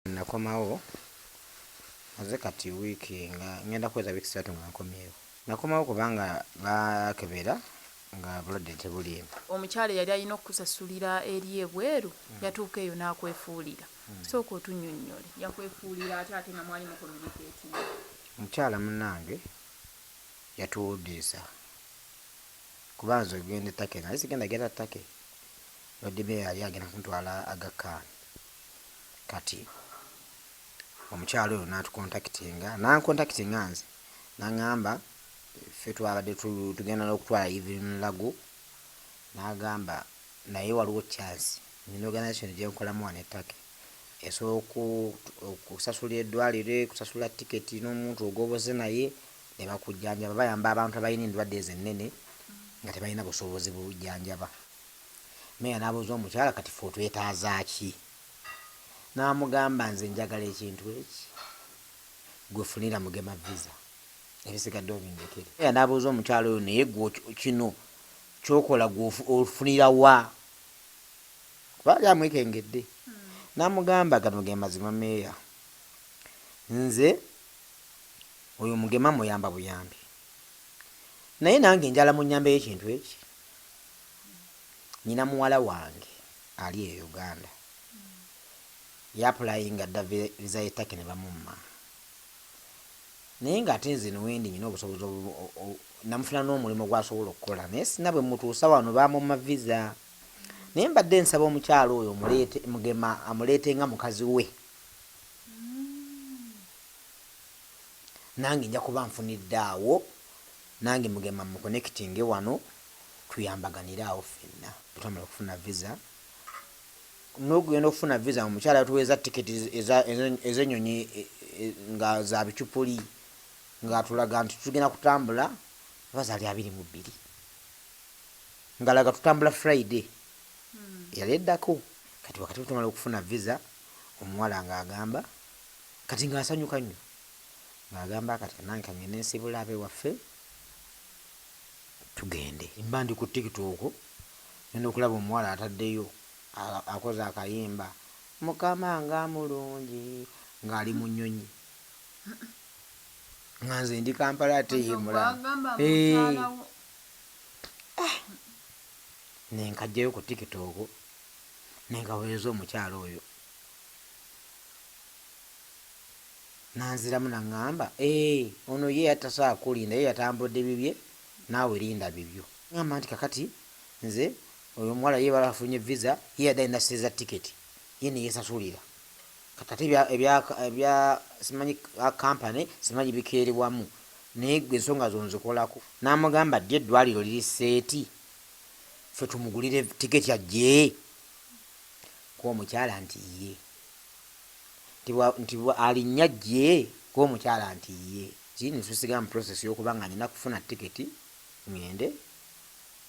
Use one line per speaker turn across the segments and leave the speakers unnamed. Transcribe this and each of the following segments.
Nakomawo maze kati wiiki nga ngenda kuweza wiiki 3 nga nkomyewo. Nakomawo kubanga bakebera nga bulwadde tebuliimu.
Omukyala yali alina okusasulira eri ebweru yatuuka eyo n'akwefuulira. Sooka otunnyonnyole yakwefuulira ate nga mwali mu communicating.
Omukyala munnange yatuwuddisa kuba nze ogenda ettake nali sigenda genda ttake lwadde be yali agenda kuntwala Aga Khan. Kati omukyala oyo nankontakitinga nze n'aŋŋamba ffe twabadde tugenda n'okutwala Evelyn Lagu n'agamba naye waliwo chance nina organisation gye nkolamu wano ettake esobola okusasulira eddwaliro kusasula tiketi n'omuntu ogoboze naye ne bakujjanjaba. Bayamba abantu abalina endwadde ezo ennene nga tebalina busobozi bujjanjaba. Meya n'abuuza omukyala kati ffe otwetaaza ki? N'amugamba nze njagala ekintu eki gwefunira Mugema visa ebisigadde obindekere. Meya n'abuuza omukyala oyo naye gwe kino kyokola gwofunira wa? Kuba amwekengedde. N'amugamba gano ge mazima meya, nze oyo Mugema muyamba buyambi naye nange njala munyambe ekintu eki. Nyina muwala wange ali e Uganda yapulayinga dda visa y'ettake ne bamumma naye ng'ate nze niwendi nyina obusobozi namufuna n'omulimu gw'asobola okukola naye sina bwe mutuusa wano bamumma visa. Naye mbadde nsaba omukyalo oyo Mugema amuleetenga mukazi we, nange nja kuba nfunidde awo, nange Mugema mukonekitinge wano tuyambaganire awo ffenna twamala okufuna visa. N'okugenda okufuna visa omukyala yatuweeza tiketi ez'ennyonyi nga za bicupuli ng'atulaga nti tugenda kutambula abazaali 22 ngalaga tutambula Friday yali eddako. Kati wakati tumala okufuna visa omuwala ng'agamba kati ng'asanyuka nnyo ng'agamba kati nange kangende nsibula abe waffe tugende. Mba ndi ku TikTok ngenda okulaba omuwala ataddeyo akoze akayimba Mukama nga mulungi ng'ali mu nnyonyi nga nze ndi Kampala ate yimula nenkajjayo ku TikTok nenkaweereza omukyala oyo nanziramu naŋŋamba ono ye yatasobola kulinda ye yatambudde bibye naawe linda bibyo. Ŋŋamba nti kakati nze oyo omuwala ye balafunye visa ye yadde alina seza tiketi ye neyesasulira kati ate ebya simanyi kampani simanyi bikeerebwamu naye gwe ensonga zo nzikolako. N'amugamba ddi eddwaliro liri seeti ffe tumugulire tiketi ajje kuba omukyala nti ye nti alinnya ajje kuba omukyala nti ye kini tusigamu process y'okuba nga nina kufuna tiketi ngende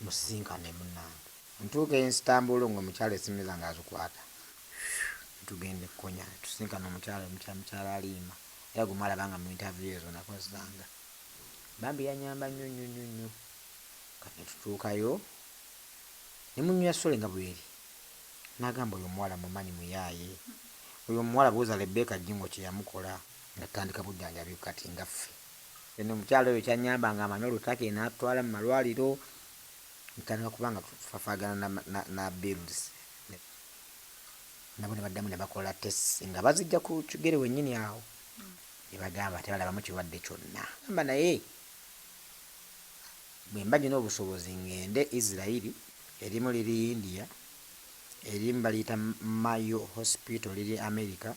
musisinkane munnange ntuuka Istanbul ng'omukyala esimu zange azikwata tugende kukonya tusisinkane omukyala aliima era gwe mwalabanga mu interview ezo nakozanga bambi yanyamba nnyo. Kati tutuukayo ne munnywa sole nga bweri n'agamba oyo omuwala mumanyi muyaaye oyo omuwala buuza Rebecca Jingo kye yamukola nga tutandika bujjanjabi kati nga ffe. Eno omukyala oyo kyanyamba nga amanyi olutake n'atutwala mu malwaliro ntandika kubanga tufafaagana na bills nabo ne baddamu ne bakola test nga bazijja ku kigere wennyini awo ne bagamba tebalabamu kirwadde kyonna. Gamba naye bwe mba nina obusobozi ngende Israel, erimu liri India, erimu baliyita Mayo Hospital liri America,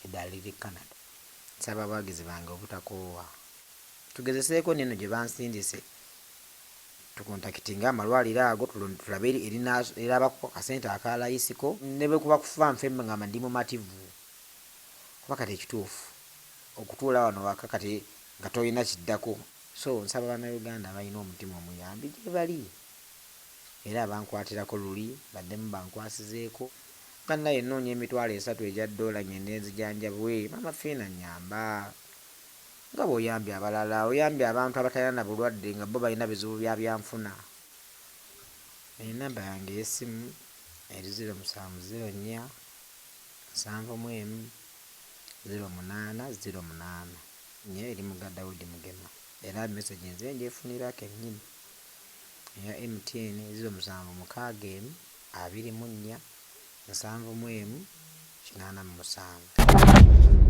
eddala liri Canada. Nsaba abawagizi bange obutakoowa tugezeseeko neno gye bansindise tukontakitinga amalwaliro ago tulabe erabako akasente akalayisiko ne bwe kuba kufa nfe nga ndi mumativu kuba kati ekituufu okutuula wano waka kati nga tolina kiddako. So nsaba bannayuganda abalina omutima omuyambi gye bali era abankwatirako luli baddemu bankwasizeeko kanna yennoonya $3 egya $, ngende nzijanjabwe mama fiina nyamba nga bw'oyambye abalala oyambye abantu abatalina na bulwadde nga bo balina bizibu bya byanfuna. Enamba yange y'essimu eri 0704 71 0808 nye eri muga Daudi Mugema era message nze njefunira kennyini eya MTN 0761 24 71 87.